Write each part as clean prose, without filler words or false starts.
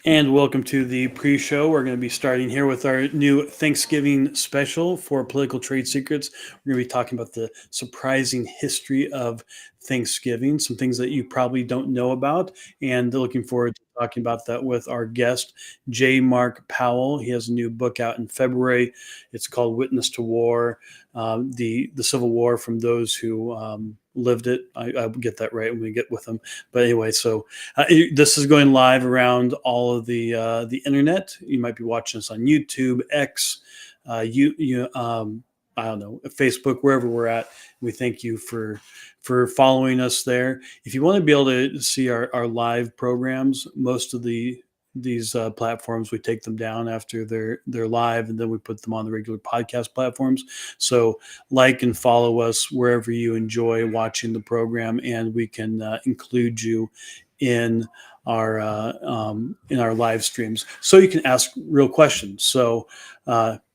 And welcome to the pre-show. We're going to be starting here with our new Thanksgiving special for Political Trade Secrets. We're going to be talking about the surprising history of Thanksgiving, some things that you probably don't know about, and looking forward to talking about that with our guest, J. Mark Powell. He has a new book out in February. It's called Witness to War, the Civil War from those who lived it. I get that right when we get with them. But anyway, so this is going live around all of the internet. You might be watching us on YouTube, X, I don't know, Facebook, wherever we're at. We thank you for following us there. If you want to be able to see our live programs, most of these platforms, we take them down after they're live, and then we put them on the regular podcast platforms. So like and follow us wherever you enjoy watching the program, and we can include you in our live streams, so you can ask real questions. So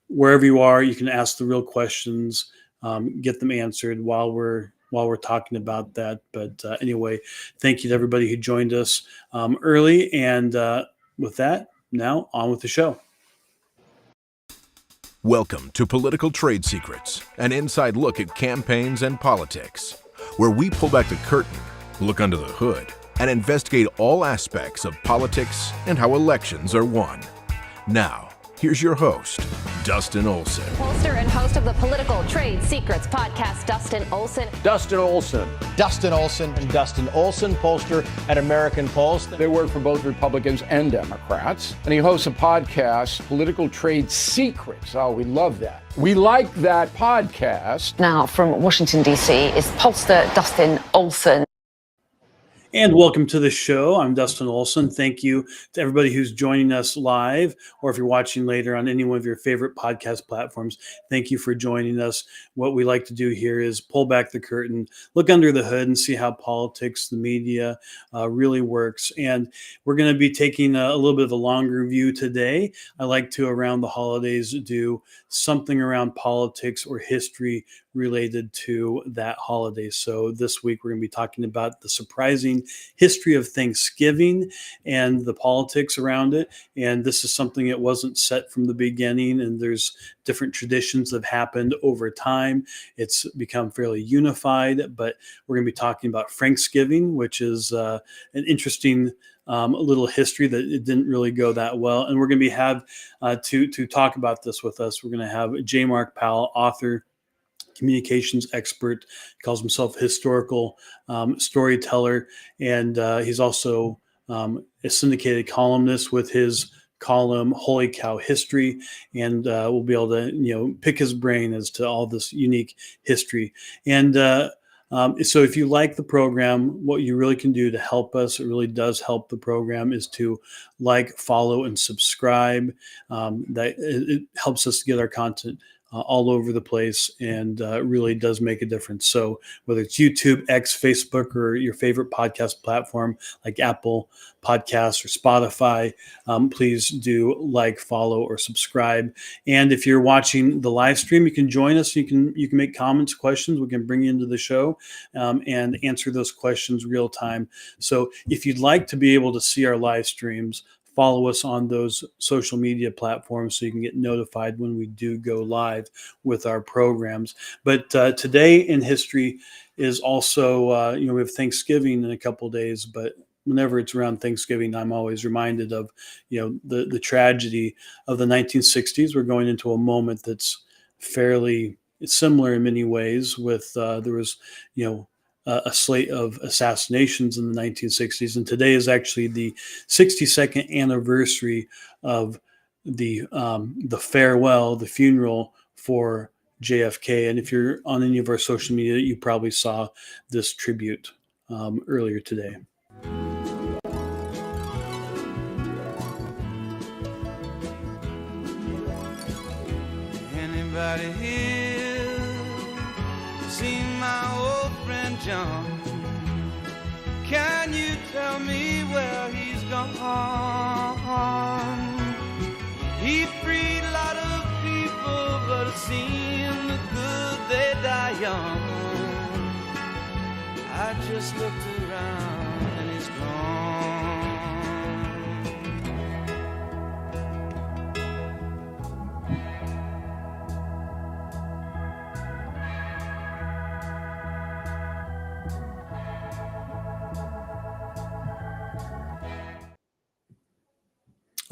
wherever you are, you can ask the real questions, get them answered while we're talking about that. But anyway, thank you to everybody who joined us early, and with that, now on with the show. Welcome to Political Trade Secrets, an inside look at campaigns and politics, where we pull back the curtain, look under the hood, and investigate all aspects of politics and how elections are won. Now, here's your host, Dustin Olson. Pollster and host of the Political Trade Secrets podcast, Dustin Olson. Dustin Olson. Dustin Olson. And Dustin Olson, pollster at American Pulse. They work for both Republicans and Democrats. And he hosts a podcast, Political Trade Secrets. Oh, we love that. We like that podcast. Now, from Washington, D.C., is pollster Dustin Olson. And welcome to the show. I'm Dustin Olson. Thank you to everybody who's joining us live, or if you're watching later on any one of your favorite podcast platforms, thank you for joining us. What we like to do here is pull back the curtain, look under the hood, and see how politics, the media really works. And we're going to be taking a little bit of a longer view today. I like to, around the holidays, do something around politics or history related to that holiday. So this week we're going to be talking about the surprising history of Thanksgiving and the politics around it. And this is something that wasn't set from the beginning, and there's different traditions that have happened over time. It's become fairly unified, but we're going to be talking about Franksgiving, which is an interesting a little history that it didn't really go that well. And we're going to have to talk about this with us. We're going to have J. Mark Powell, author, communications expert, calls himself a historical storyteller, and he's also a syndicated columnist with his column Holy Cow History, and we'll be able to pick his brain as to all this unique history. And so if you like the program, what you really can do to help us, it really does help the program, is to like, follow, and subscribe. That it helps us to get our content all over the place, and really does make a difference. So whether it's YouTube, X, Facebook, or your favorite podcast platform like Apple Podcasts or Spotify, please do like, follow, or subscribe. And if you're watching the live stream, you can join us. You can make comments, questions. We can bring you into the show and answer those questions real time. So if you'd like to be able to see our live streams, follow us on those social media platforms so you can get notified when we do go live with our programs. But today in history is also, we have Thanksgiving in a couple of days, but whenever it's around Thanksgiving, I'm always reminded of, the tragedy of the 1960s. We're going into a moment that's fairly similar in many ways with, there was, a slate of assassinations in the 1960s, and today is actually the 62nd anniversary of the farewell, the funeral for JFK. And if you're on any of our social media, you probably saw this tribute earlier today. Anybody here seen my old friend John? Can you tell me where he's gone? He freed a lot of people, but it seemed the good they die young. I just looked around and he's gone.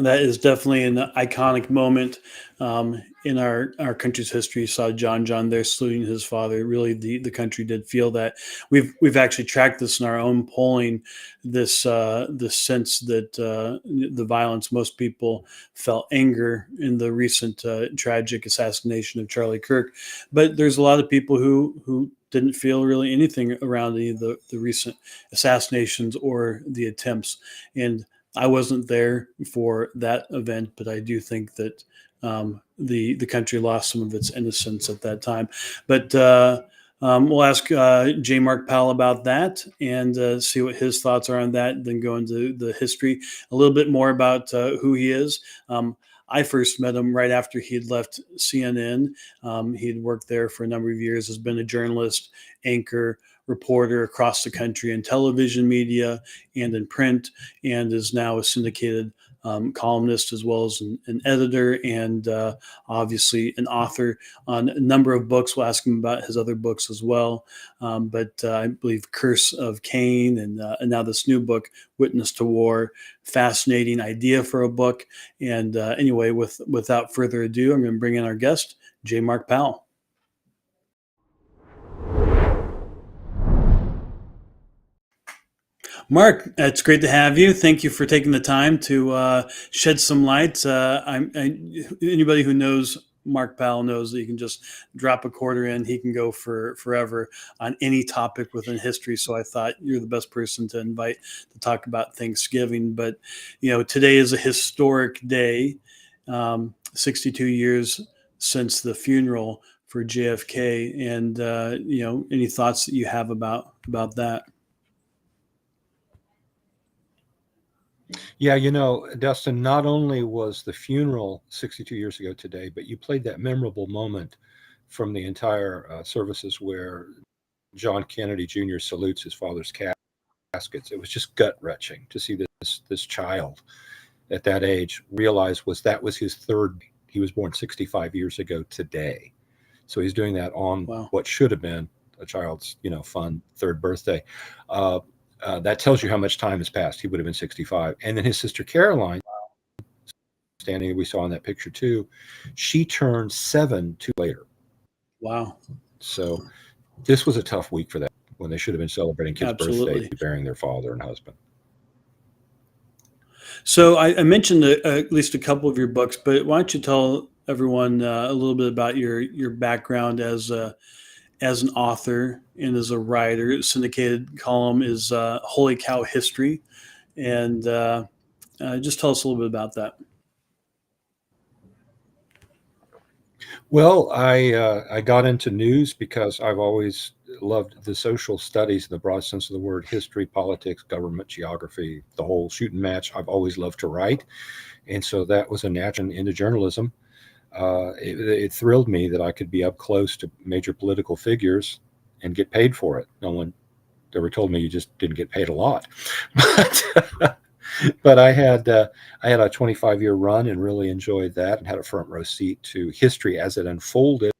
That is definitely an iconic moment in our country's history. You saw John there saluting his father. Really, the country did feel that. We've actually tracked this in our own polling. This sense that the violence. Most people felt anger in the recent tragic assassination of Charlie Kirk, but there's a lot of people who didn't feel really anything around any of the recent assassinations or the attempts. And I wasn't there for that event, but I do think that the country lost some of its innocence at that time. But we'll ask J. Mark Powell about that and see what his thoughts are on that. Then go into the history, a little bit more about who he is. I first met him right after he had left CNN. He had worked there for a number of years, has been a journalist, anchor, reporter across the country in television media and in print, and is now a syndicated columnist as well as an editor and obviously an author on a number of books. We'll ask him about his other books as well. But I believe Curse of Cain and now this new book, Witness to War. Fascinating idea for a book. And anyway, without further ado, I'm going to bring in our guest, J. Mark Powell. Mark, it's great to have you. Thank you for taking the time to shed some light. Anybody who knows Mark Powell knows that you can just drop a quarter in. He can go for forever on any topic within history. So I thought you're the best person to invite to talk about Thanksgiving. But, today is a historic day, 62 years since the funeral for JFK. And, any thoughts that you have about that? Yeah, Dustin, not only was the funeral 62 years ago today, but you played that memorable moment from the entire services where John Kennedy Jr. salutes his father's caskets. It was just gut-wrenching to see this child at that age realize that was his third. He was born 65 years ago today. So he's doing that on what should have been a child's, fun third birthday. That tells you how much time has passed. He would have been 65. And then his sister Caroline, standing, we saw in that picture too, she turned 7 later. Wow. So this was a tough week for them when they should have been celebrating kids' birthday, burying their father and husband. So I mentioned at least a couple of your books, but why don't you tell everyone a little bit about your background as an author and as a writer. Syndicated column is Holy Cow History. And just tell us a little bit about that. Well, I got into news because I've always loved the social studies in the broad sense of the word: history, politics, government, geography, the whole shooting match. I've always loved to write. And so that was a natural into journalism. It thrilled me that I could be up close to major political figures and get paid for it. No one ever told me you just didn't get paid a lot, but I had a 25-year run and really enjoyed that and had a front row seat to history as it unfolded.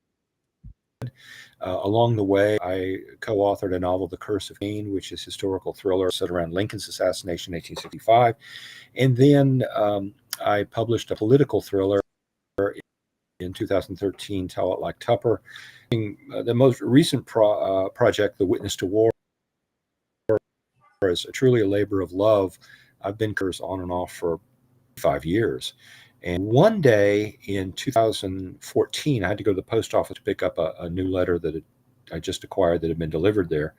Along the way, I co-authored a novel, The Curse of Cain, which is a historical thriller set around Lincoln's assassination in 1865. And then I published a political thriller in 2013, Tell It Like Tupper. The most recent project, The Witness to War, is truly a labor of love. I've been on and off for 5 years. And one day in 2014, I had to go to the post office to pick up a new letter that I just acquired that had been delivered there.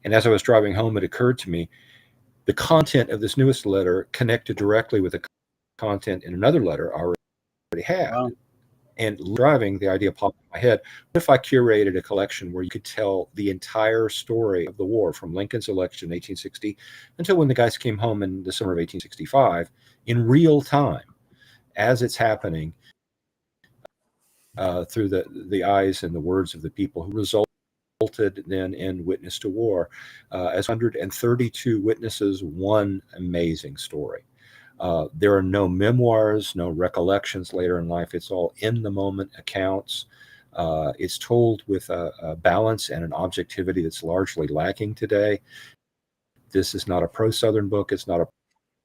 And as I was driving home, it occurred to me the content of this newest letter connected directly with the content in another letter I already had. Wow. And driving, the idea popped in my head: what if I curated a collection where you could tell the entire story of the war from Lincoln's election in 1860 until when the guys came home in the summer of 1865 in real time as it's happening through the eyes and the words of the people who resulted then in Witness to War. As 132 witnesses, one amazing story. There are no memoirs, no recollections later in life. It's all in the moment accounts. It's told with a balance and an objectivity that's largely lacking today. This is not a pro-Southern book. It's not a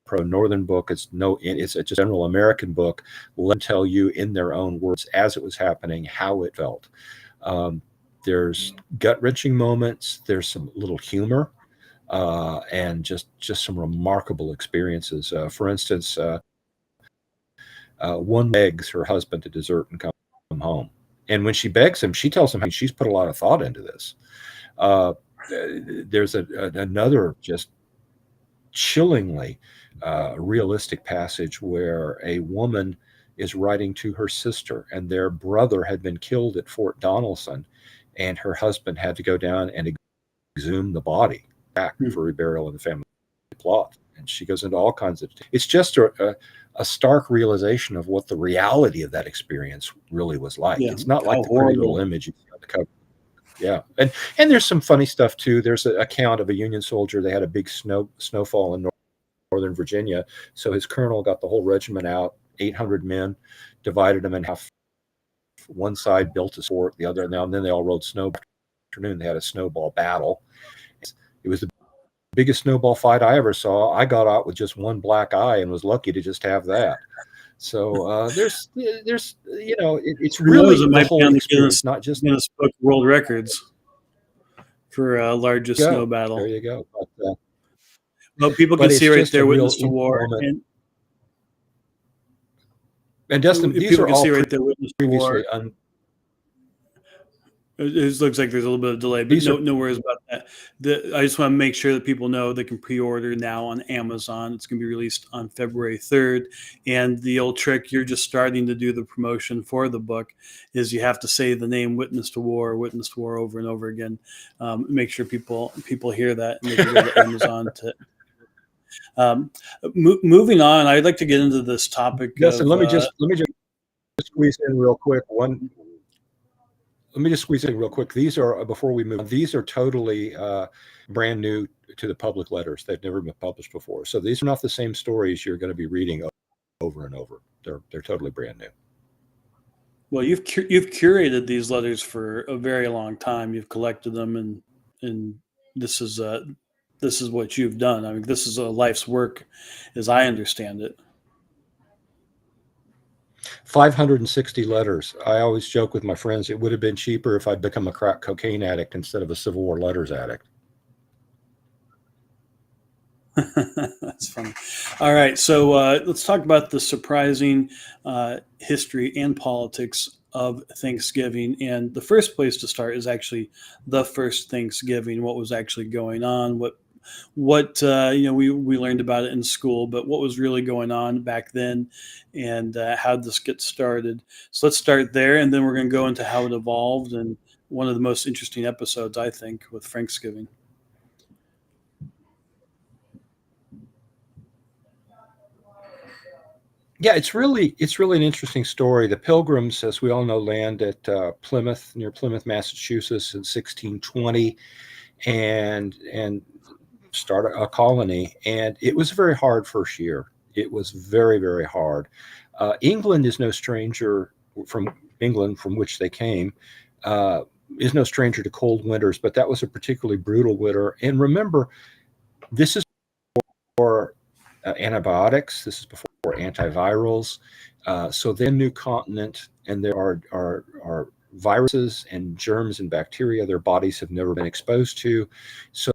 pro-Northern book. It's a general American book. Let them tell you in their own words as it was happening how it felt. There's gut-wrenching moments. There's some little humor, and just some remarkable experiences. For instance, one begs her husband to desert and come home, and when she begs him, she tells him she's put a lot of thought into this. There's another just chillingly realistic passage where a woman is writing to her sister, and their brother had been killed at Fort Donelson, and her husband had to go down and exhume the body back for reburial in the family plot. And she goes into all kinds of. It's just a stark realization of what the reality of that experience really was like. Yeah, it's not like the horrible. pretty little image you see on the cover. Yeah, and there's some funny stuff too. There's an account of a Union soldier. They had a big snowfall in Northern Virginia, so his colonel got the whole regiment out, 800 men, divided them in half. One side built a fort, the other. Now and then they all rode snow. Afternoon they had a snowball battle. It was the biggest snowball fight I ever saw. I got out with just one black eye and was lucky to just have that. So there's it's really the whole experience, not just Guinness Book of World Records for largest snow battle. There you go. Well, people can see right there, Witness to War, and Dustin, these are all right there, Witness to War. It looks like there's a little bit of delay, but no worries about that. I just want to make sure that people know they can pre-order now on Amazon. It's going to be released on February 3rd. And the old trick, you're just starting to do the promotion for the book, is you have to say the name Witness to War over and over again. Make sure people hear that, and they can go to Amazon to. Moving on, I'd like to get into this topic. Yes, and let me just squeeze in real quick. These are, before we move on, these are totally brand new to the public letters. They've never been published before. So these are not the same stories you're going to be reading over and over. They're totally brand new. Well, you've curated these letters for a very long time. You've collected them, and this is what you've done. I mean, this is a life's work, as I understand it. 560 letters. I always joke with my friends, it would have been cheaper if I'd become a crack cocaine addict instead of a Civil War letters addict. That's funny. All right, so let's talk about the surprising history and politics of Thanksgiving. And the first place to start is actually the first Thanksgiving. What was actually going on? What we learned about it in school, but what was really going on back then, and how did this get started? So let's start there, and then we're going to go into how it evolved, and one of the most interesting episodes, I think, with Thanksgiving. Yeah, it's really an interesting story. The Pilgrims, as we all know, land at Plymouth, near Plymouth, Massachusetts, in 1620, and start a colony. And it was a very hard first year. It was very, very hard. England is no stranger from which they came. Is no stranger to cold winters, but that was a particularly brutal winter. And remember, this is before antibiotics. This is before antivirals. So then new continent, and there are viruses and germs and bacteria their bodies have never been exposed to. So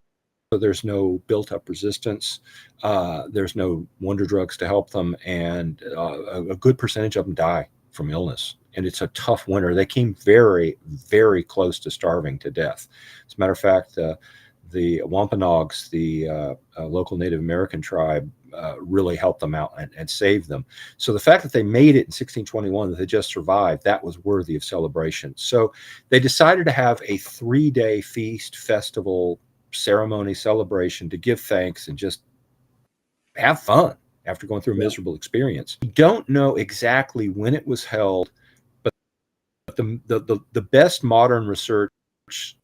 there's no built-up resistance. There's no wonder drugs to help them, and a good percentage of them die from illness. And it's a tough winter. They came very, very close to starving to death. As a matter of fact, the Wampanoags, the local Native American tribe, really helped them out and saved them. So the fact that they made it in 1621, that they just survived, that was worthy of celebration. So they decided to have a 3-day feast, festival, ceremony, celebration to give thanks and just have fun after going through a miserable experience. We don't know exactly when it was held, but the best modern research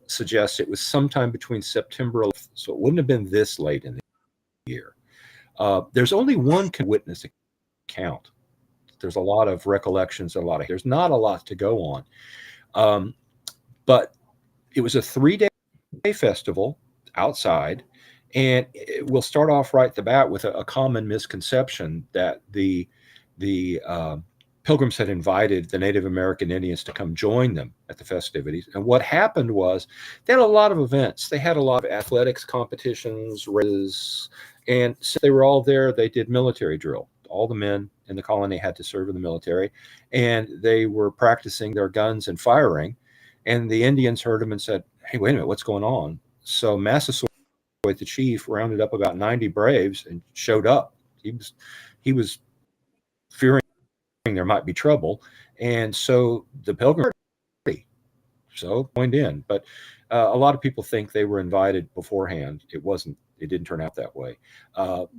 suggests it was sometime between September 11th, so it wouldn't have been this late in the year. There's only one witness account. There's a lot of recollections, there's not a lot to go on. But it was a 3-day festival outside, And we'll start off right at the bat with a common misconception that the Pilgrims had invited the Native American Indians to come join them at the festivities. And what happened was they had a lot of events. They had a lot of athletics competitions, races, and since they were all there, they did military drill. All the men in the colony had to serve in the military, and they were practicing their guns and firing. And the Indians heard them and said, "Hey, wait a minute, what's going on?" So Massasoit, the chief, rounded up about 90 braves and showed up. He was fearing there might be trouble, and so the Pilgrim Party joined in. But a lot of people think they were invited beforehand. It didn't turn out that way.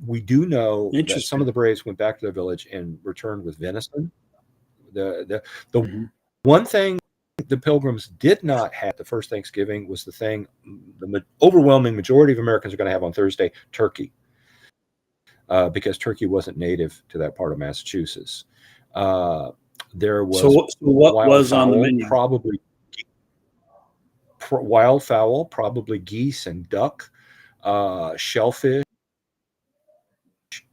We do know that some of the braves went back to their village and returned with venison. The one thing the Pilgrims did not have the first Thanksgiving was the thing the overwhelming majority of Americans are going to have on Thursday: turkey, because turkey wasn't native to that part of Massachusetts. There was what was on the menu? Probably wild fowl, probably geese and duck, shellfish,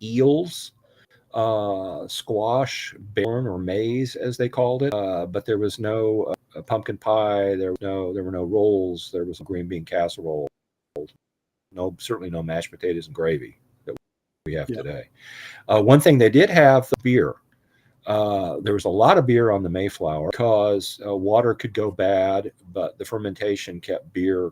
eels, squash, barn or maize as they called it. But there was no pumpkin pie. There were no rolls. There was a green bean casserole. Certainly no mashed potatoes and gravy that we have today. One thing they did have, the beer. There was a lot of beer on the Mayflower because water could go bad, but the fermentation kept beer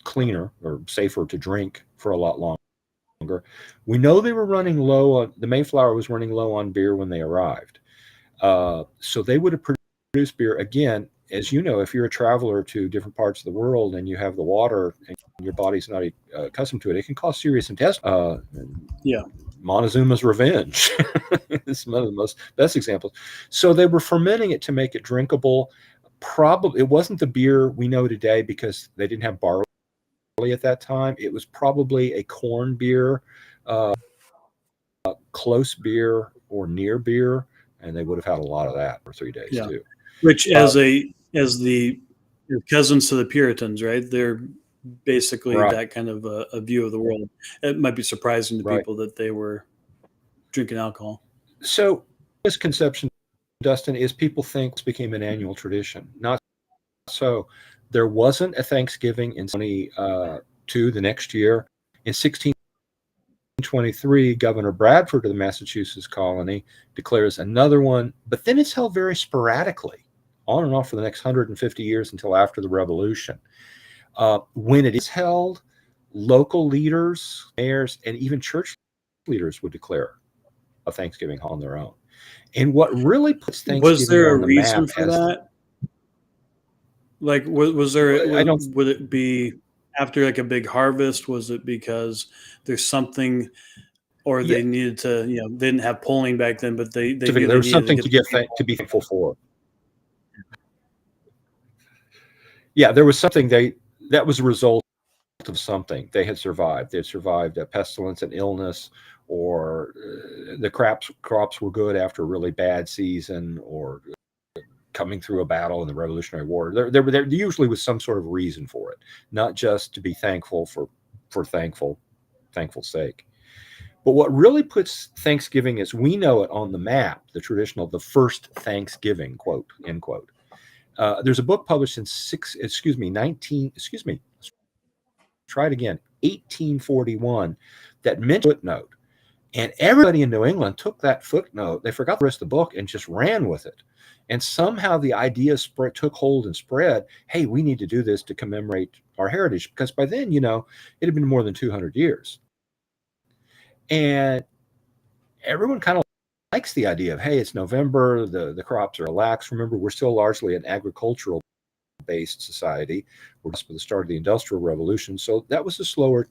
cleaner or safer to drink for a lot longer. We know they were running low on the Mayflower was running low on beer when they arrived. So they would have produced beer again. As you know, if you're a traveler to different parts of the world and you have the water and your body's not accustomed to it, it can cause serious intestinal. Montezuma's Revenge is one of the best examples. So they were fermenting it to make it drinkable. Probably it wasn't the beer we know today because they didn't have barley at that time. It was probably a corn beer, close beer or near beer, and they would have had a lot of that for 3 days too. Which as the cousins to the Puritans, right? They're basically that kind of a view of the world. It might be surprising to people that they were drinking alcohol. So misconception, Dustin, is people think it became an annual tradition. Not so. There wasn't a Thanksgiving in 22 the next year. In 1623, Governor Bradford of the Massachusetts colony declares another one, but then it's held very sporadically, on and off for the next 150 years until after the Revolution. When it is held, local leaders, mayors, and even church leaders would declare a Thanksgiving on their own. And what really puts Thanksgiving was there on the a reason map for that? Like, was there? Would it be after like a big harvest? Was it because there's something, or they needed to? They didn't have polling back then, but they knew there was something to be thankful for. Yeah, there was something that was a result of something. They had survived. They had survived a pestilence and illness, or the crops were good after a really bad season, or coming through a battle in the Revolutionary War. There usually was some sort of reason for it, not just to be thankful for thankful sake. But what really puts Thanksgiving as we know it on the map, the traditional, the first Thanksgiving, quote, end quote. There's a book published in 1841 that mentioned a footnote. And everybody in New England took that footnote. They forgot the rest of the book and just ran with it. And somehow the idea took hold and spread. Hey, we need to do this to commemorate our heritage, because by then, it had been more than 200 years. And everyone kind of likes the idea of, hey, it's November, the crops are relaxed. Remember, we're still largely an agricultural based society. We're just at the start of the Industrial Revolution. So that was a slower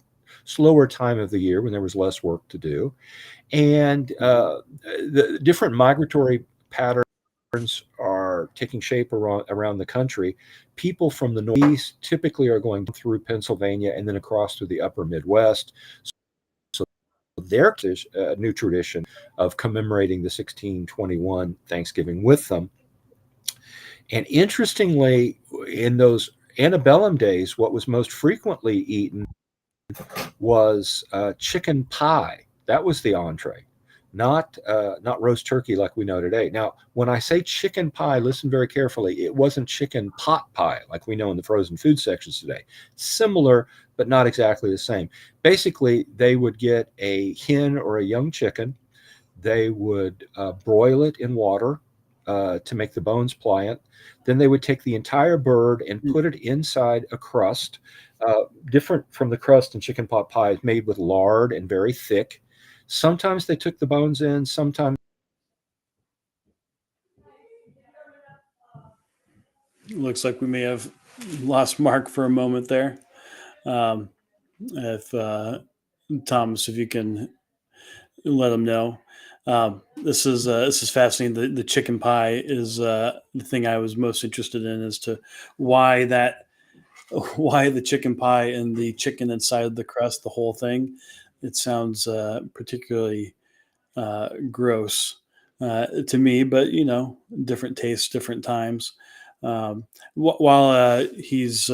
time of the year when there was less work to do. And the different migratory patterns are taking shape around the country. People from the Northeast typically are going through Pennsylvania and then across through the upper Midwest. So there's a new tradition of commemorating the 1621 Thanksgiving with them. And interestingly, in those antebellum days, what was most frequently eaten was chicken pie. That was the entree, not roast turkey like we know today. Now, when I say chicken pie, listen very carefully. It wasn't chicken pot pie like we know in the frozen food sections today. Similar, but not exactly the same. Basically, they would get a hen or a young chicken. They would broil it in water to make the bones pliant. Then they would take the entire bird and put it inside a crust, different from the crust in chicken pot pie, made with lard and very thick. Sometimes they took the bones in, sometimes. Looks like we may have lost Mark for a moment there. If Thomas, if you can let them know. This is fascinating. The chicken pie is the thing I was most interested in as to why the chicken pie and the chicken inside of the crust, the whole thing. It sounds particularly gross to me, but different tastes, different times. While he's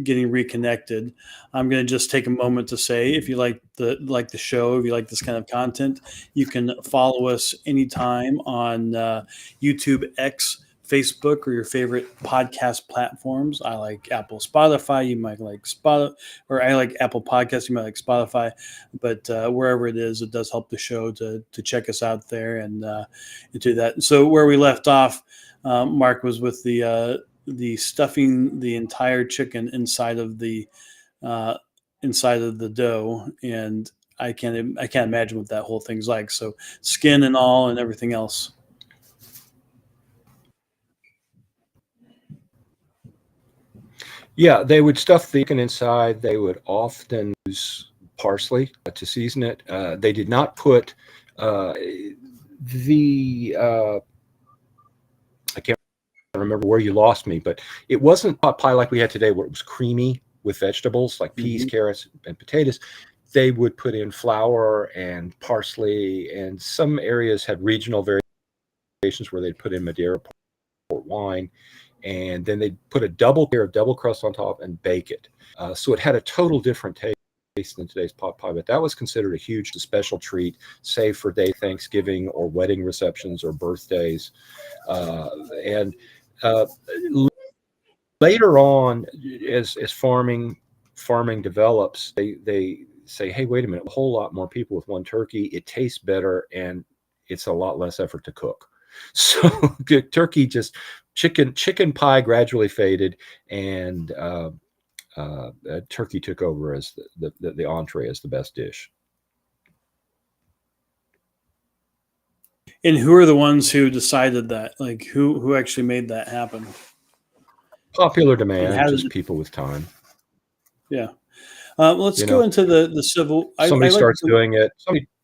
getting reconnected, I'm going to just take a moment to say, if you like the show, if you like this kind of content, you can follow us anytime on YouTube, X, Facebook, or your favorite podcast platforms. I like Apple, Spotify. You might like or I like Apple Podcasts. You might like Spotify, but wherever it is, it does help the show to check us out there and do that. So where we left off, Mark, was with the stuffing the entire chicken inside of the dough, and I can't imagine what that whole thing's like. So skin and all and everything else. Yeah, they would stuff the chicken inside. They would often use parsley to season it. They did not put the I can't remember where you lost me, but it wasn't pot pie like we had today, where it was creamy with vegetables like peas, carrots, and potatoes. They would put in flour and parsley, and some areas had regional variations where they'd put in Madeira port wine, and then they'd put a double crust on top and bake it. So it had a total different taste than today's pot pie, but that was considered a huge special treat, save for day Thanksgiving or wedding receptions or birthdays. And later on, as farming develops, they say, hey, wait a minute, a whole lot more people with one turkey. It tastes better, and it's a lot less effort to cook. So turkey chicken pie gradually faded, and turkey took over as the entree as the best dish. And who are the ones who decided that? Like who actually made that happen? Popular demand, just people with time. Yeah. Let's go into the civil. Somebody starts doing it.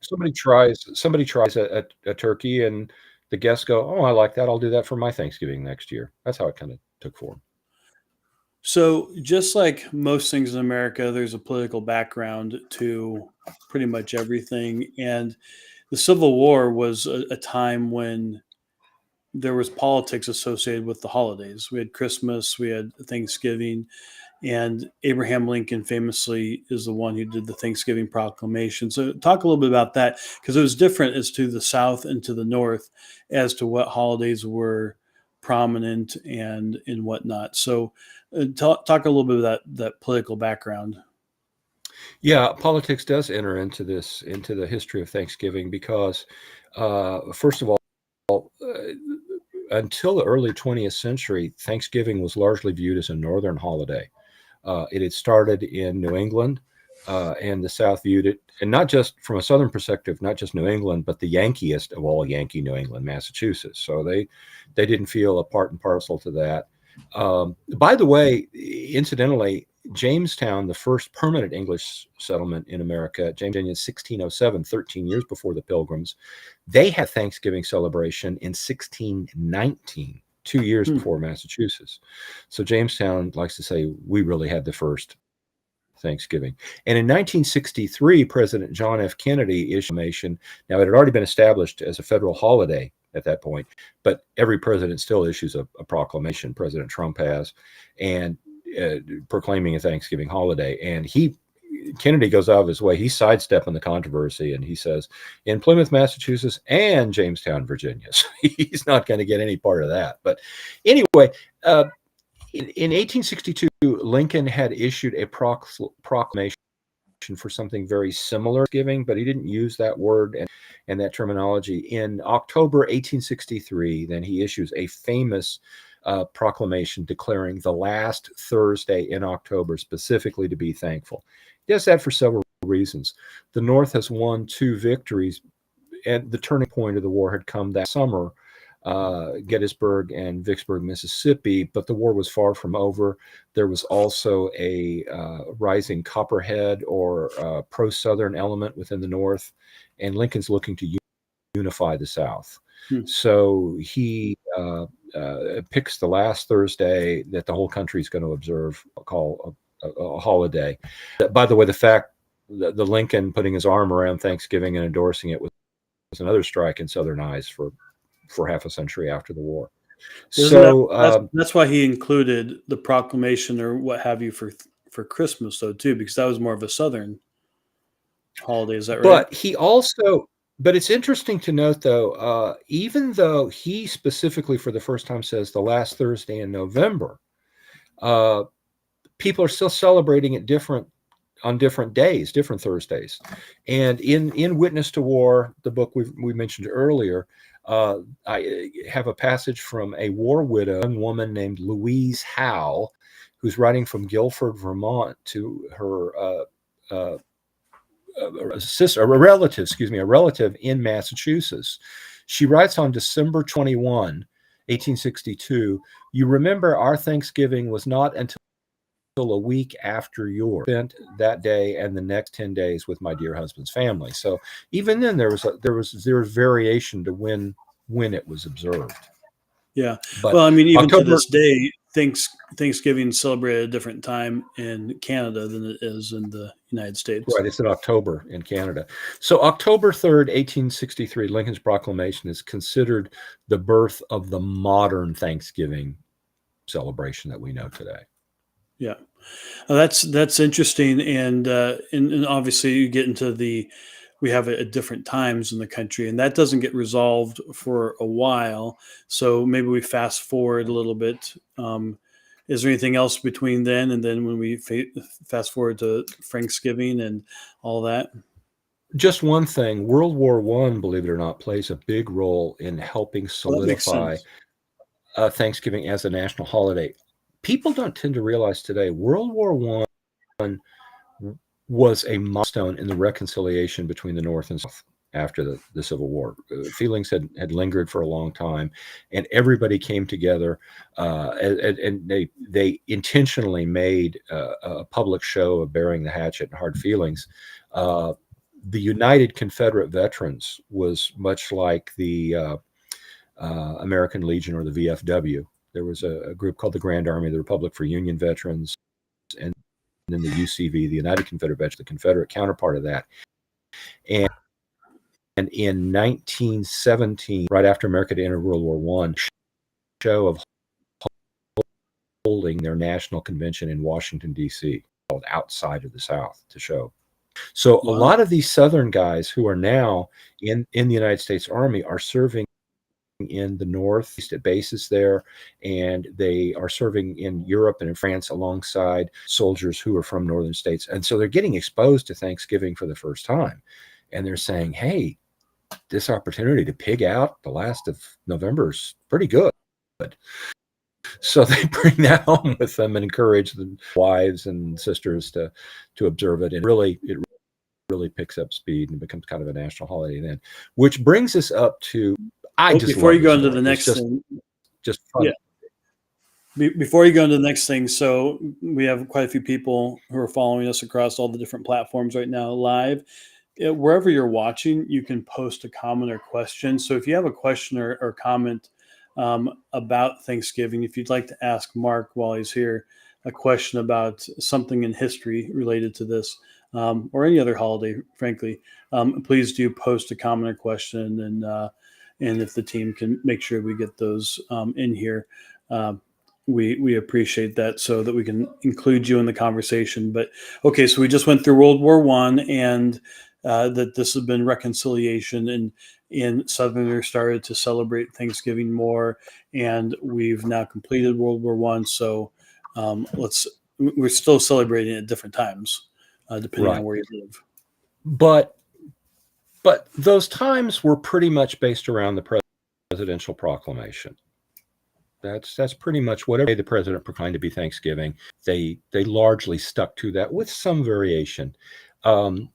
Somebody tries a turkey, and the guests go, "Oh, I like that. I'll do that for my Thanksgiving next year." That's how it kind of took form. So just like most things in America, there's a political background to pretty much everything. And the Civil War was a time when there was politics associated with the holidays. We had Christmas, we had Thanksgiving, and Abraham Lincoln famously is the one who did the Thanksgiving Proclamation. So talk a little bit about that, because it was different as to the South and to the North as to what holidays were prominent and whatnot. So talk a little bit about that political background. Yeah, politics does enter into the history of Thanksgiving, because first of all, until the early 20th century, Thanksgiving was largely viewed as a northern holiday. It had started in New England, and the South viewed it, and not just from a Southern perspective, not just New England, but the Yankeeest of all Yankee New England, Massachusetts. So they didn't feel a part and parcel to that. By the way, incidentally, Jamestown, the first permanent English settlement in America, Jamestown in 1607, 13 years before the Pilgrims, they had Thanksgiving celebration in 1619, 2 years before Massachusetts. So Jamestown likes to say, we really had the first Thanksgiving. And in 1963, President John F. Kennedy issued a proclamation. Now, it had already been established as a federal holiday at that point, but every president still issues a proclamation. President Trump has, and proclaiming a Thanksgiving holiday. And Kennedy goes out of his way. He's sidestepping the controversy, and he says, in Plymouth, Massachusetts, and Jamestown, Virginia. So he's not going to get any part of that. But anyway, in 1862, Lincoln had issued a proclamation for something very similar to giving, but he didn't use that word and that terminology. In October 1863, then he issues a famous proclamation declaring the last Thursday in October specifically to be thankful. He does that for several reasons. The North has won 2 victories, and the turning point of the war had come that summer, Gettysburg and Vicksburg, Mississippi, but the war was far from over. There was also a rising Copperhead or pro-Southern element within the North, and Lincoln's looking to unify the South. So he picks the last Thursday that the whole country is going to observe, call a holiday. By the way, the fact that the Lincoln putting his arm around Thanksgiving and endorsing it was another strike in Southern eyes for half a century after the war. That's why he included the proclamation or what have you for Christmas, though, too, because that was more of a Southern holiday. Is that right? But it's interesting to note, though, even though he specifically for the first time says the last Thursday in November, people are still celebrating it on different days, different Thursdays. And in Witness to War, the book we mentioned earlier, I have a passage from a war widow, a young woman named Louise Howe, who's writing from Guilford, Vermont, to her a relative in Massachusetts. She writes on December 21, 1862, "You remember our Thanksgiving was not until a week after yours. Spent that day and the next 10 days with my dear husband's family." So even then there was variation to when it was observed. Yeah. But well, I mean, even October, to this day, Thanksgiving is celebrated at a different time in Canada than it is in the United States. Right, it's in October in Canada. So October 3rd, 1863, Lincoln's proclamation is considered the birth of the modern Thanksgiving celebration that we know today. Yeah, that's interesting, and obviously you get into we have it at different times in the country, and that doesn't get resolved for a while. So maybe we fast forward a little bit. Is there anything else between then and then when we fast forward to Thanksgiving and all that? Just one thing: World War I, believe it or not, plays a big role in helping solidify Thanksgiving as a national holiday. People don't tend to realize today World War I was a milestone in the reconciliation between the North and South after the Civil War. Feelings had lingered for a long time, and everybody came together, and they intentionally made a public show of bearing the hatchet and hard feelings. The United Confederate Veterans was much like the American Legion or the VFW. There was a group called the Grand Army of the Republic for Union Veterans, and then the UCV, the United Confederate Veterans, the Confederate counterpart of that. And in 1917, right after America entered World War I, show of holding their national convention in Washington, D.C., called Outside of the South to show. So a lot of these Southern guys who are now in the United States Army are serving in the Northeast at bases there, and they are serving in Europe and in France alongside soldiers who are from northern states. And so they're getting exposed to Thanksgiving for the first time, and they're saying, hey, this opportunity to pig out the last of November is pretty good. So they bring that home with them and encourage the wives and sisters to observe it, and it really picks up speed and becomes kind of a national holiday then, which brings us up to before you go into the next thing, just fun. Yeah. Before you go into the next thing, so we have quite a few people who are following us across all the different platforms right now live. Wherever you're watching, you can post a comment or question. So if you have a question or comment about Thanksgiving, if you'd like to ask Mark while he's here a question about something in history related to this, or any other holiday, frankly, please do post a comment or question, and if the team can make sure we get those in here. we appreciate that so that we can include you in the conversation. But okay, so we just went through World War I, and that this has been reconciliation, and Southerners started to celebrate Thanksgiving more, and we've now completed World War I. So we're still celebrating at different times, depending on where you live. But those times were pretty much based around the presidential proclamation. That's pretty much whatever the president proclaimed to be Thanksgiving. They largely stuck to that with some variation. And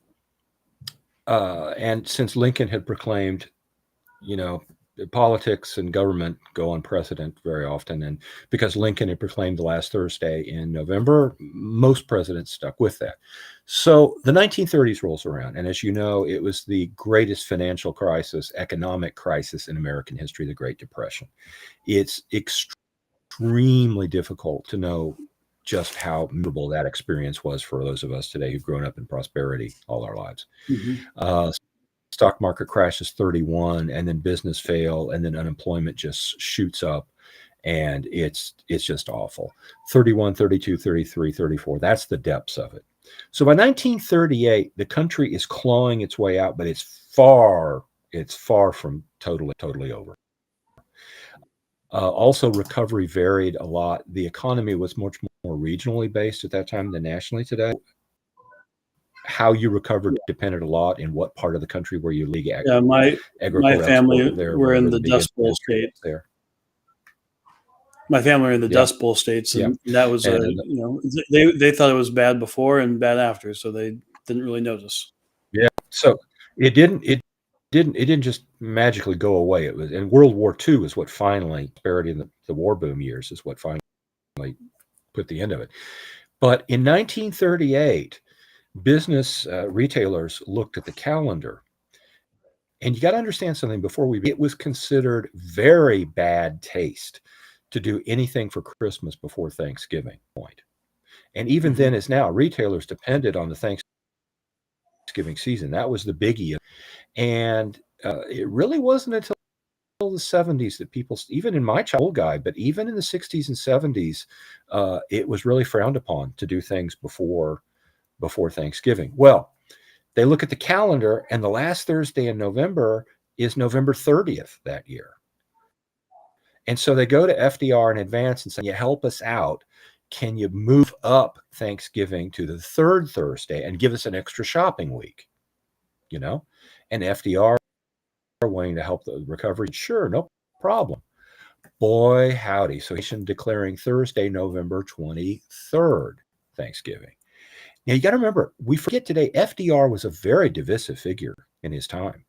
since Lincoln had proclaimed, politics and government go on precedent very often, and because Lincoln had proclaimed the last Thursday in November, most presidents stuck with that. So the 1930s rolls around, and as you know, it was the greatest financial crisis, economic crisis in American history, the Great Depression. It's extremely difficult to know just how memorable that experience was for those of us today who've grown up in prosperity all our lives. Mm-hmm. Stock market crashes 31, and then business fail, and then unemployment just shoots up, and it's just awful. 31, 32, 33, 34, that's the depths of it. So by 1938, the country is clawing its way out, but it's far from totally over. Also, recovery varied a lot. The economy was much more regionally based at that time than nationally today. How you recovered depended a lot in what part of the country where you league. Yeah, my family were in the Dust Bowl states. There, my family were in the Dust Bowl states, and that was they thought it was bad before and bad after, so they didn't really notice. Yeah, so it didn't just magically go away. It was, and World War II is what finally, prosperity in the war boom years is what finally put the end of it. But in 1938. Business retailers looked at the calendar, and you got to understand something before it was considered very bad taste to do anything for Christmas before Thanksgiving point. And even then as now, retailers depended on the Thanksgiving season. That was the biggie. And it really wasn't until the 70s that people, even in my childhood guy, but even in the 60s and 70s, it was really frowned upon to do things before Thanksgiving. Well, they look at the calendar, and the last Thursday in November is November 30th that year. And so they go to FDR in advance and say, you help us out. Can you move up Thanksgiving to the third Thursday and give us an extra shopping week? And FDR wanting to help the recovery. Sure, no problem. Boy, howdy. So he's declaring Thursday, November 23rd, Thanksgiving. Now, you got to remember, we forget today, FDR was a very divisive figure in his time.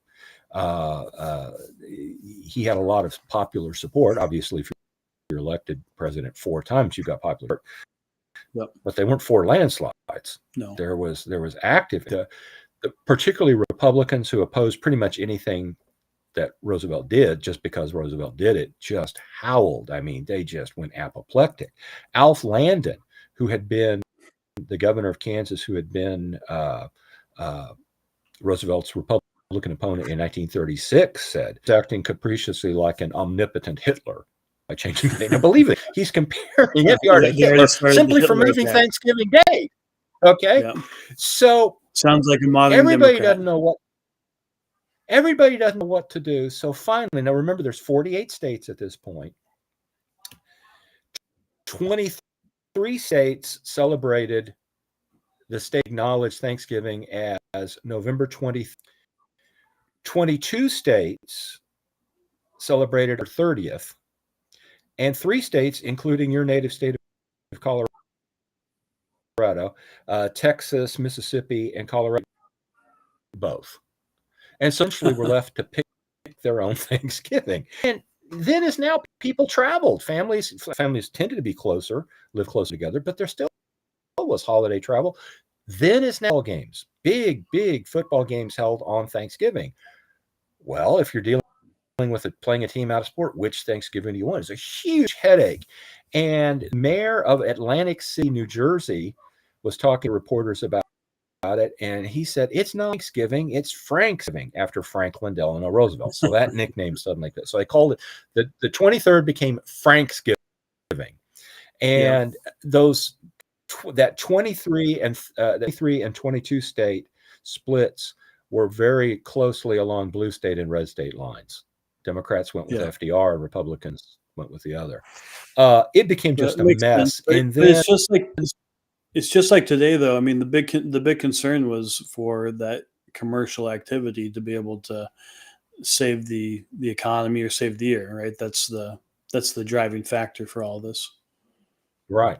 He had a lot of popular support. Obviously, if you're elected president 4 times, you've got popular support. Yep. But they weren't 4 landslides. No. There was active, particularly Republicans who opposed pretty much anything that Roosevelt did just because Roosevelt did it, just howled. I mean, they just went apoplectic. Alf Landon, who had been the governor of Kansas, who had been Roosevelt's Republican opponent in 1936, said, acting capriciously like an omnipotent Hitler by changing the name. Now, believe it, he's comparing FDR to Hitler simply for moving Thanksgiving Day. Okay? Yeah. So sounds like a modern everybody Democrat. Everybody doesn't know what to do. So finally, now remember, there's 48 states at this point. 23 states celebrated the state acknowledged Thanksgiving as November 20th. 22 states celebrated our 30th, and 3 states, including your native state of Colorado, Texas, Mississippi, and Colorado, both. And essentially we're left to pick their own Thanksgiving. And then as now people traveled. Families tended to be live closer together, but there still was holiday travel. Then is now games, big football games held on Thanksgiving. Well, if you're dealing with playing a team out of sport, which Thanksgiving do you want? It's a huge headache. And mayor of Atlantic City, New Jersey, was talking to reporters about it, and he said it's not Thanksgiving, it's Franksgiving, after Franklin Delano Roosevelt. So that nickname suddenly, so they called it the 23rd became Franksgiving. And those that 23 and 22 state splits were very closely along blue state and red state lines. Democrats went with FDR, and Republicans went with the other. It became just a mess. Sense, and but then it's just like today, though. I mean, the big concern was for that commercial activity to be able to save the economy or save the year, right? That's the driving factor for all this. Right.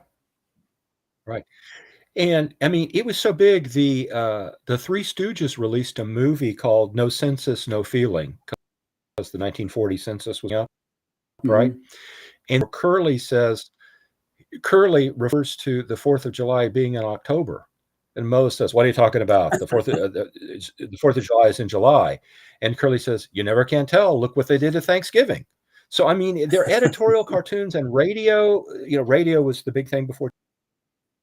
And I mean, it was so big. The Three Stooges released a movie called "No Census, No Feeling" because the 1940 census was up, right? And Curly refers to the 4th of July being in October, and Moe says, "What are you talking about? The 4th of July is in July." And Curly says, "You never can tell. Look what they did to Thanksgiving." So I mean, their editorial cartoons and radio. Radio was the big thing before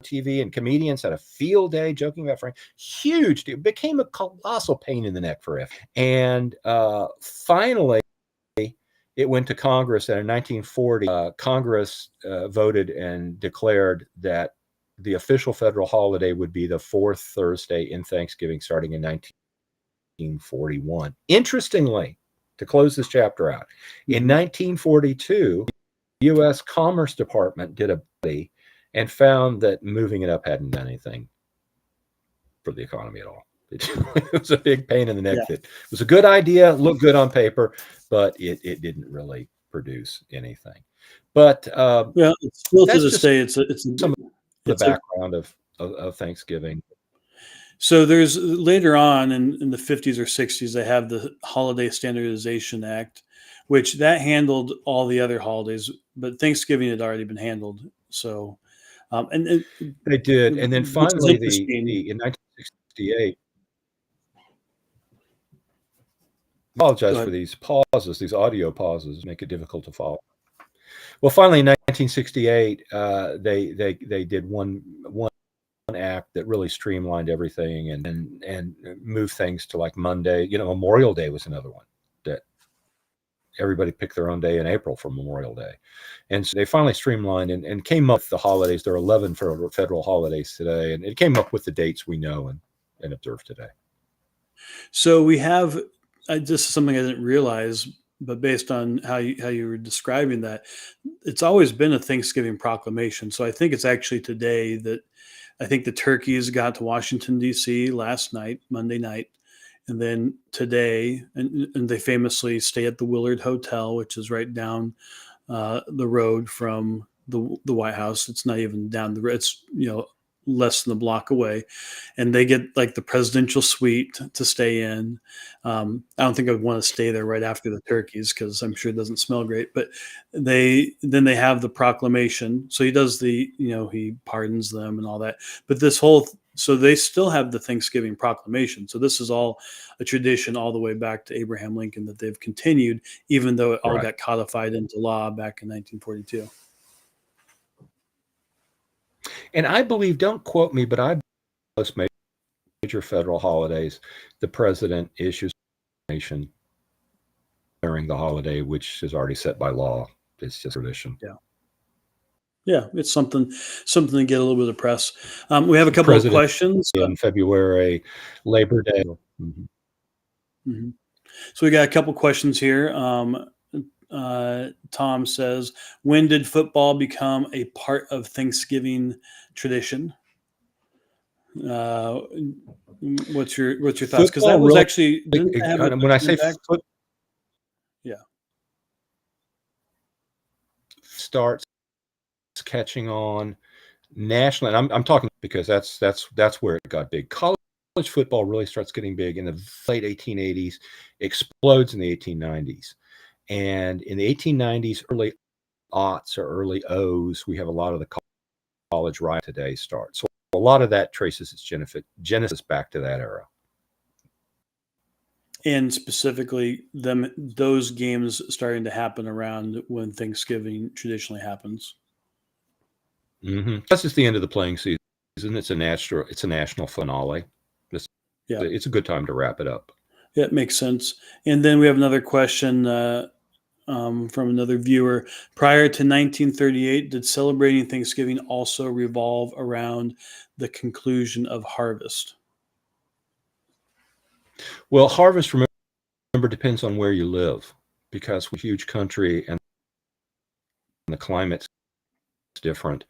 TV, and comedians had a field day joking about Frank. Huge deal. Became a colossal pain in the neck for F. And finally, it went to Congress, and in 1940, Congress voted and declared that the official federal holiday would be the 4th Thursday in Thanksgiving, starting in 1941. Interestingly, to close this chapter out, in 1942, the U.S. Commerce Department did a study and found that moving it up hadn't done anything for the economy at all. It was a big pain in the neck. That was a good idea, looked good on paper, but it didn't really produce anything. But it's still to this day, it's some of the background of Thanksgiving. So there's later on in the 50s or 60s, they have the Holiday Standardization Act, which that handled all the other holidays, but Thanksgiving had already been handled. So, and they did, and then finally, in 1968. I apologize for these pauses, these audio pauses, make it difficult to follow. Well, finally, in 1968, they did one act that really streamlined everything and moved things to like Monday. Memorial Day was another one that everybody picked their own day in April for Memorial Day. And so they finally streamlined and came up with the holidays. There are 11 federal holidays today, and it came up with the dates we know and observe today. So we have, this is something I didn't realize, but based on how you were describing that, it's always been a Thanksgiving proclamation. So I think it's actually today that I think the turkeys got to Washington, D.C. last night, Monday night. And then today, and they famously stay at the Willard Hotel, which is right down the road from the White House. It's not even down the road. It's, less than a block away. And they get like the presidential suite to stay in. I don't think I would want to stay there right after the turkeys because I'm sure it doesn't smell great. But they have the proclamation. So he does he pardons them and all that. But so they still have the Thanksgiving proclamation. So this is all a tradition all the way back to Abraham Lincoln that they've continued, even though it all got codified into law back in 1942. And I believe, don't quote me, but I believe most major federal holidays, the president issues a nation during the holiday, which is already set by law. It's just tradition. Yeah, it's something to get a little bit of press. We have a couple of questions. In February, Labor Day. So we got a couple questions here. Tom says, when did football become a part of Thanksgiving tradition? What's your thoughts? Because that was actually when I say starts catching on nationally, and I'm talking because that's where it got big. College football really starts getting big in the late 1880s, explodes in the 1890s. And in the 1890s, early aughts or early O's, we have a lot of the college riot today start. So a lot of that traces its genesis back to that era. And specifically, those games starting to happen around when Thanksgiving traditionally happens. That's just the end of the playing season. It's a national finale. It's a good time to wrap it up. Yeah, it makes sense. And then we have another question. from another viewer. Prior to 1938, did celebrating Thanksgiving also revolve around the conclusion of harvest? Well, harvest, remember, depends on where you live, because we're a huge country and the climate's different,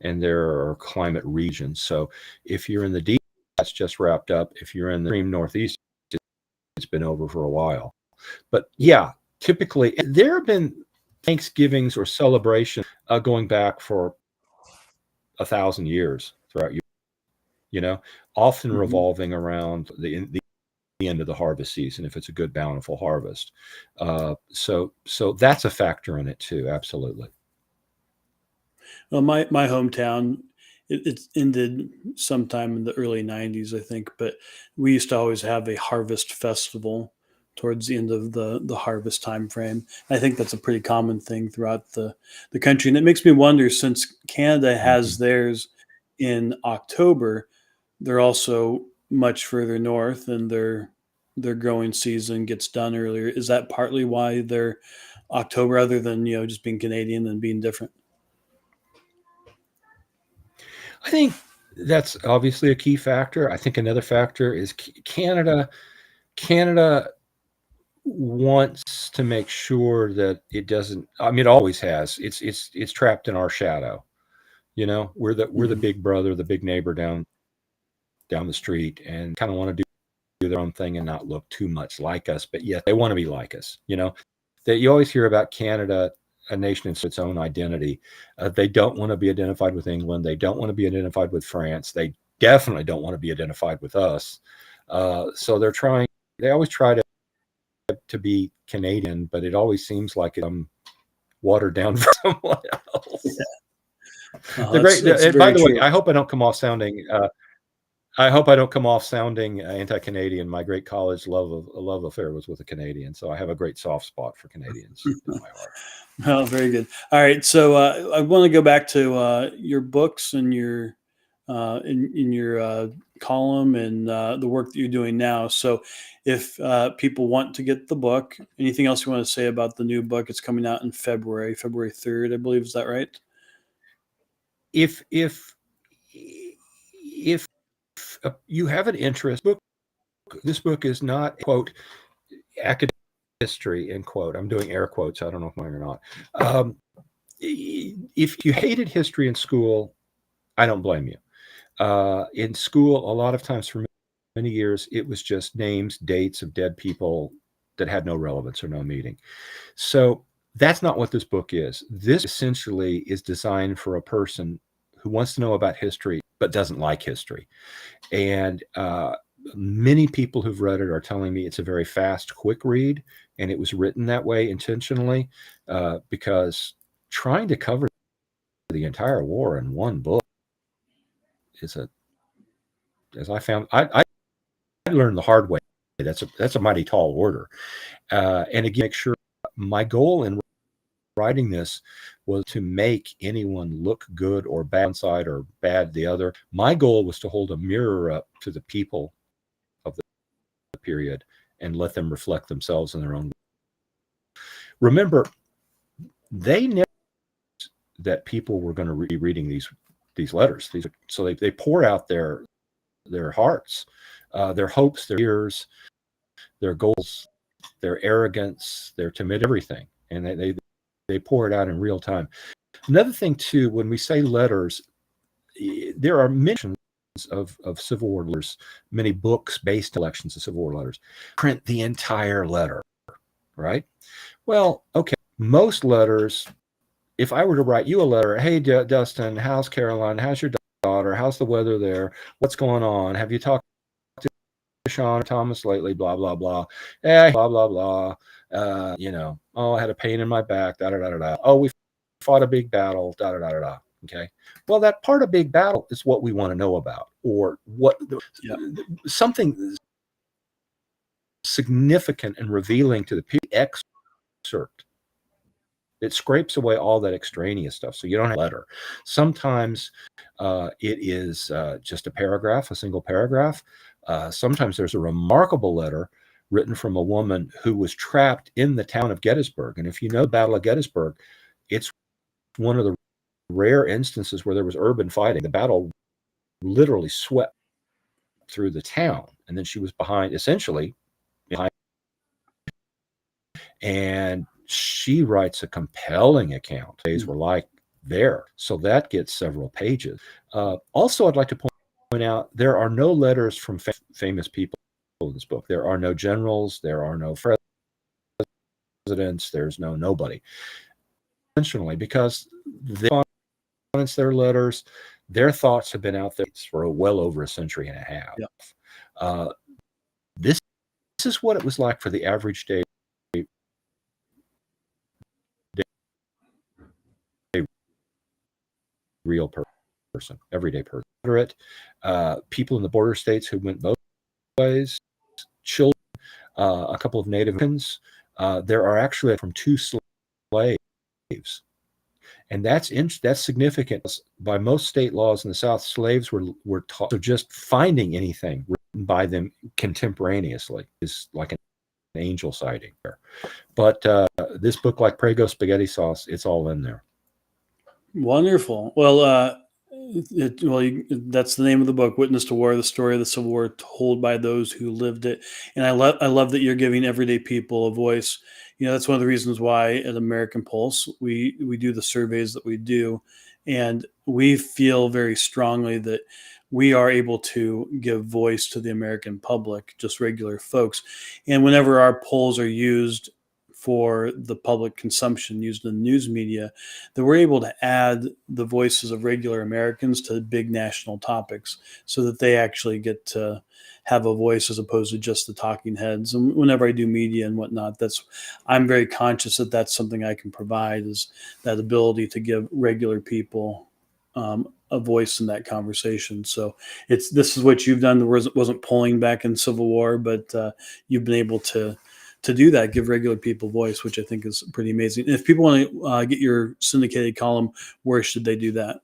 and there are climate regions. So if you're in the deep, that's just wrapped up. If you're in the extreme northeast, it's been over for a while. But yeah, typically there have been Thanksgivings or celebration going back for 1,000 years throughout often revolving around the end of the harvest season, if it's a good bountiful harvest. So that's a factor in it too. Absolutely. Well, my hometown, it ended sometime in the early 90s, I think, but we used to always have a harvest festival towards the end of the harvest time frame. I think that's a pretty common thing throughout the country. And it makes me wonder, since Canada has theirs in October, they're also much further north, and their growing season gets done earlier. Is that partly why they're October, other than just being Canadian and being different? I think that's obviously a key factor. I think another factor is Canada wants to make sure that it doesn't, I mean, it always has. It's trapped in our shadow. We're the big brother, the big neighbor down the street, and kind of want to do their own thing and not look too much like us, but yet they want to be like us. That you always hear about Canada, a nation in its own identity. They don't want to be identified with England. They don't want to be identified with France. They definitely don't want to be identified with us. So they always try to be Canadian, but it always seems like I'm watered down for someone else. Yeah. By the way, I hope I don't come off sounding anti-Canadian. My great college love affair was with a Canadian, so I have a great soft spot for Canadians in my heart. Oh, very good. All right, so I want to go back to your books and your in your column and the work that you're doing now. So, if people want to get the book, anything else you want to say about the new book? It's coming out in February 3rd, I believe. Is that right? If you have an interest, this book is not, quote, academic history, end quote. I'm doing air quotes. I don't know if mine or not. If you hated history in school, I don't blame you. In school, a lot of times for many years, it was just names, dates of dead people that had no relevance or no meaning. So that's not what this book is. This essentially is designed for a person who wants to know about history but doesn't like history. And many people who've read it are telling me it's a very fast, quick read, and it was written that way intentionally because trying to cover the entire war in one book is as I found, I learned the hard way. That's a mighty tall order. And again, make sure my goal in writing this was to make anyone look good or bad one side or bad the other. My goal was to hold a mirror up to the people of the period and let them reflect themselves in their own. Remember, they never knew that people were going to be reading these letters. So they pour out their hearts, their hopes, their fears, their goals, their arrogance, their timid everything, and they pour it out in real time. Another thing too, when we say letters, there are mentions of Civil War letters, many books based on collections of Civil War letters. Print the entire letter, right? Well, okay, most letters, if I were to write you a letter, hey, Dustin, how's Caroline? How's your daughter? How's the weather there? What's going on? Have you talked to Sean or Thomas lately? Blah, blah, blah. Blah, blah, blah. Oh, I had a pain in my back. Da, da, da, da, da. Oh, we fought a big battle. Da, da, da, da, da. Okay. Well, that part of big battle is what we want to know about, or something significant and revealing to the excerpt. It scrapes away all that extraneous stuff. So you don't have a letter. Sometimes it is just a paragraph, a single paragraph. Sometimes there's a remarkable letter written from a woman who was trapped in the town of Gettysburg. And if you know the Battle of Gettysburg, it's one of the rare instances where there was urban fighting. The battle literally swept through the town, and then she was essentially behind, and she writes a compelling account. Days were like there, so that gets several pages. Also, I'd like to point out there are no letters from famous people in this book. There are no generals, there are no presidents, there's no nobody. Intentionally, because they their letters, their thoughts have been out there for well over a century and a half. Yep. This is what it was like for the average day real person, everyday person. People in the border states who went both ways, children, a couple of Native Americans. There are actually from 2 slaves. And that's significant. By most state laws in the South, slaves were taught. So just finding anything written by them contemporaneously is like an angel sighting there. But this book, like Prego spaghetti sauce, it's all in there. Wonderful. Well, that's the name of the book, Witness to War, the story of the Civil War told by those who lived it. And I love that you're giving everyday people a voice. That's one of the reasons why at American Pulse, we do the surveys that we do. And we feel very strongly that we are able to give voice to the American public, just regular folks. And whenever our polls are used for the public consumption, used in the news media, that we're able to add the voices of regular Americans to big national topics so that they actually get to have a voice as opposed to just the talking heads. And whenever I do media and whatnot, I'm very conscious that that's something I can provide, is that ability to give regular people a voice in that conversation. So this is what you've done. There wasn't polling back in Civil War, but you've been able to do that, give regular people voice, which I think is pretty amazing. And if people want to get your syndicated column, where should they do that?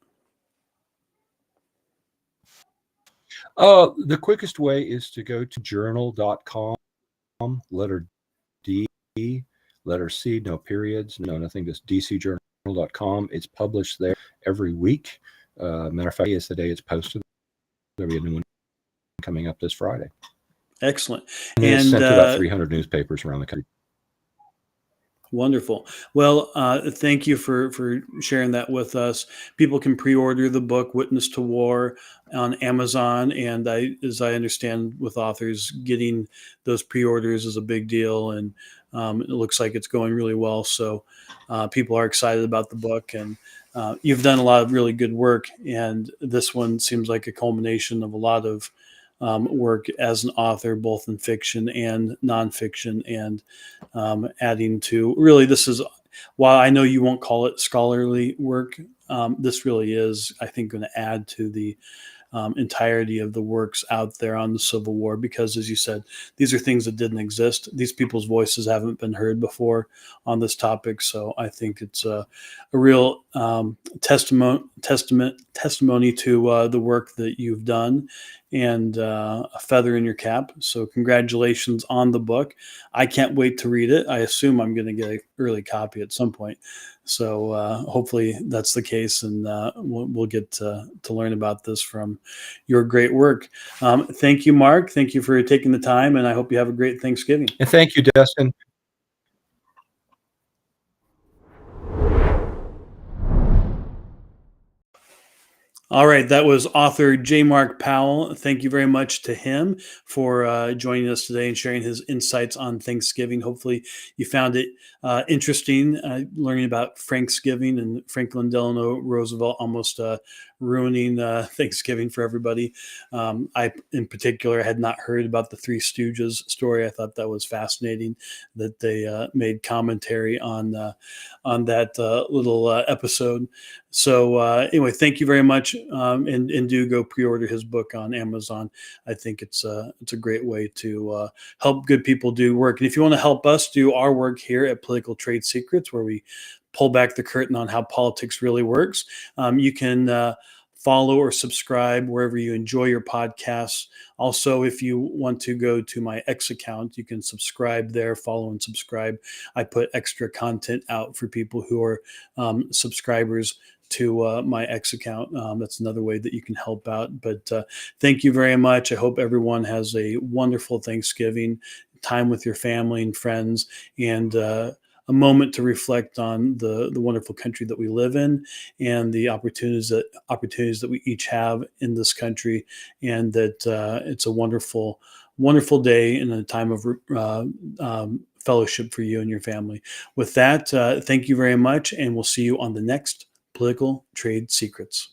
The quickest way is to go to journal.com, letter D, letter C, no periods, no nothing, just dcjournal.com. It's published there every week. Matter of fact, it's the day it's posted. There'll be a new one coming up this Friday. Excellent. And it's sent to about 300 newspapers around the country. Wonderful. Well, thank you for sharing that with us. People can pre-order the book Witness to War on Amazon, and as I understand, with authors, getting those pre-orders is a big deal, and it looks like it's going really well. So people are excited about the book, and you've done a lot of really good work, and this one seems like a culmination of a lot of work as an author, both in fiction and nonfiction, and adding to, really, this is, while I know you won't call it scholarly work, this really is, I think, going to add to the entirety of the works out there on the Civil War, because, as you said, these are things that didn't exist. These people's voices haven't been heard before on this topic. So I think it's a real testimony to the work that you've done, and a feather in your cap. So congratulations on the book. I can't wait to read it. I assume I'm going to get an early copy at some point. So hopefully that's the case, and we'll get to learn about this from your great work. Thank you, Mark. Thank you for taking the time, and I hope you have a great Thanksgiving. And thank you, Dustin. All right, that was author J. Mark Powell. Thank you very much to him for joining us today and sharing his insights on Thanksgiving. Hopefully you found it interesting, learning about Franksgiving and Franklin Delano Roosevelt almost ruining Thanksgiving for everybody. I, in particular, had not heard about the Three Stooges story. I thought that was fascinating that they made commentary on that little episode. So anyway, thank you very much, and do go pre-order his book on Amazon. I think it's a great way to help good people do work. And if you want to help us do our work here at Political Trade Secrets, where we pull back the curtain on how politics really works, you can follow or subscribe wherever you enjoy your podcasts. Also, if you want to go to my X account, you can subscribe there, follow and subscribe. I put extra content out for people who are subscribers to my X account. That's another way that you can help out. But thank you very much. I hope everyone has a wonderful Thanksgiving, time with your family and friends, and a moment to reflect on the wonderful country that we live in and the opportunities that we each have in this country, and that it's a wonderful day and a time of fellowship for you and your family. With that, thank you very much, and we'll see you on the next Political Trade Secrets.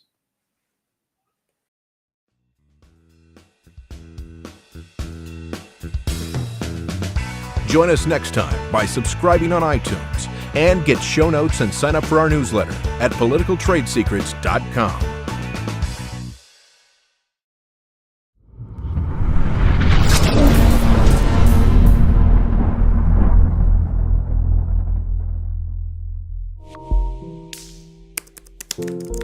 Join us next time by subscribing on iTunes and get show notes and sign up for our newsletter at politicaltradesecrets.com.